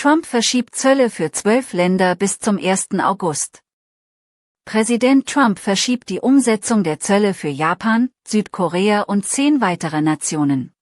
Trump verschiebt Zölle für 12 Länder bis zum 1. August. Präsident Trump verschiebt die Umsetzung der Zölle für Japan, Südkorea und 10 weitere Nationen.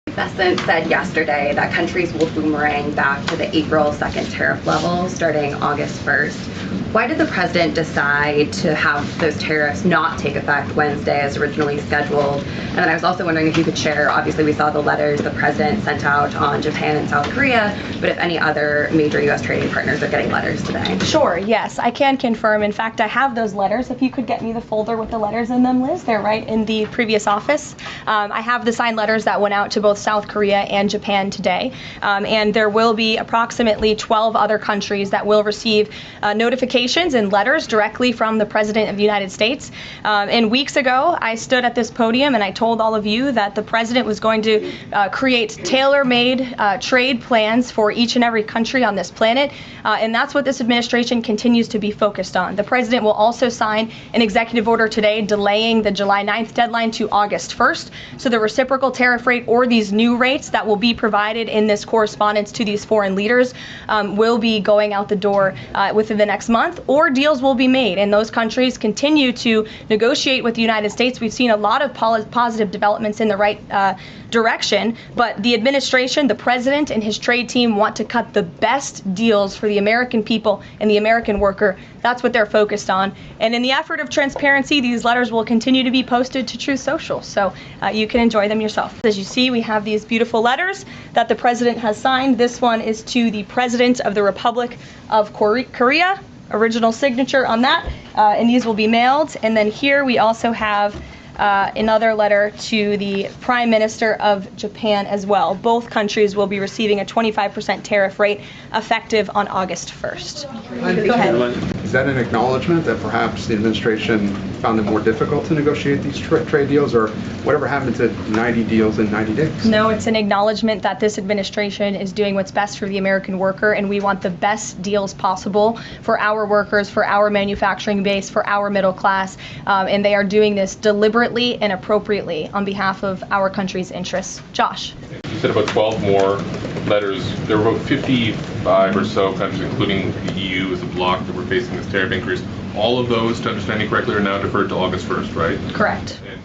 The President said yesterday that countries will boomerang back to the April 2nd tariff level starting August 1st. Why did the President decide to have those tariffs not take effect Wednesday as originally scheduled? And then I was also wondering if you could share, obviously we saw the letters the President sent out on Japan and South Korea, but if any other major U.S. trading partners are getting letters today. Sure, yes, I can confirm. In fact, I have those letters. If you could get me the folder with the letters in them, Liz, they're right in the previous office. I have the signed letters that went out to both South Korea and Japan today, and there will be approximately 12 other countries that will receive notifications and letters directly from the President of the United States. And weeks ago, I stood at this podium and I told all of you that the President was going to create tailor-made trade plans for each and every country on this planet, and that's what this administration continues to be focused on. The President will also sign an executive order today delaying the July 9th deadline to August 1st, so the reciprocal tariff rate or these new rates that will be provided in this correspondence to these foreign leaders will be going out the door within the next month, or deals will be made and those countries continue to negotiate with the United States. We've seen a lot of positive developments in the right direction, but the administration, the President and his trade team want to cut the best deals for the American people and the American worker. That's what they're focused on. And in the effort of transparency, these letters will continue to be posted to Truth Social, so you can enjoy them yourself. As you see, we have these beautiful letters that the President has signed. This one is to the President of the Republic of Korea, original signature on that, and these will be mailed. And then here we also have another letter to the Prime Minister of Japan as well. Both countries will be receiving a 25% tariff rate effective on August 1st. Go ahead. Is that an acknowledgement that perhaps the administration found it more difficult to negotiate these trade deals, or whatever happened to 90 deals in 90 days? No, it's an acknowledgement that this administration is doing what's best for the American worker, and we want the best deals possible for our workers, for our manufacturing base, for our middle class, and they are doing this deliberately and appropriately on behalf of our country's interests. Josh. You said about 12 more letters. There were about 55 or so countries, including the EU as a bloc, that were facing this tariff increase. All of those, to understand you correctly, are now deferred to August 1st, right? Correct. And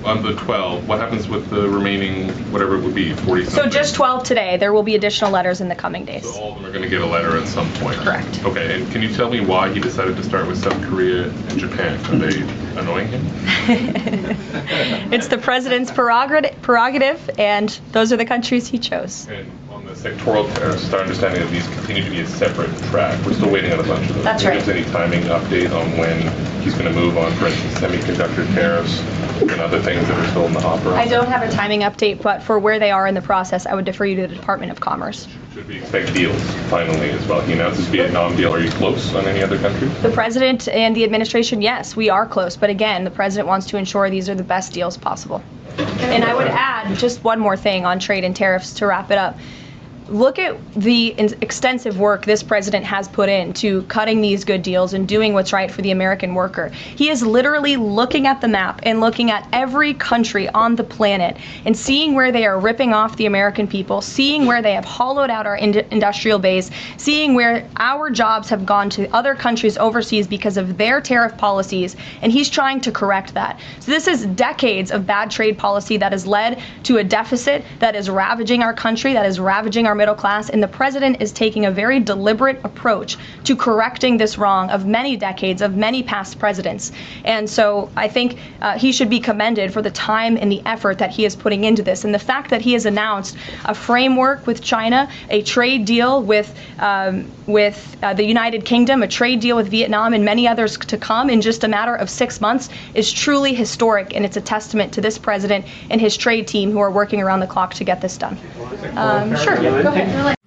on the 12, what happens with the remaining, whatever it would be, 40 something? So just 12 today. There will be additional letters in the coming days. So all of them are going to get a letter at some point? Correct. Okay, and can you tell me why he decided to start with South Korea and Japan? Are they annoying him? It's the President's prerogative, and those are the countries he chose. And on the sectoral tariffs, it's our understanding that these continue to be a separate track. We're still waiting on a bunch of them. That's right. Is there any timing update on when he's going to move on, for instance, semiconductor tariffs and other things that are still in the hopper? I don't have a timing update, but for where they are in the process, I would defer you to the Department of Commerce. Should we expect deals finally as well? He announced this Vietnam deal. Are you close on any other countries? The President and the administration, yes, we are close. But again, the President wants to ensure these are the best deals possible. And I would add just one more thing on trade and tariffs to wrap it up. Look at the extensive work this President has put into cutting these good deals and doing what's right for the American worker. He is literally looking at the map and looking at every country on the planet and seeing where they are ripping off the American people, seeing where they have hollowed out our industrial base, seeing where our jobs have gone to other countries overseas because of their tariff policies, and he's trying to correct that. So this is decades of bad trade policy that has led to a deficit that is ravaging our country, that is ravaging our middle class, and the President is taking a very deliberate approach to correcting this wrong of many decades, of many past presidents. And so I think he should be commended for the time and the effort that he is putting into this, and the fact that he has announced a framework with China, a trade deal with the United Kingdom, a trade deal with Vietnam, and many others to come in just a matter of 6 months is truly historic, and it's a testament to this President and his trade team who are working around the clock to get this done. Sure. Go ahead.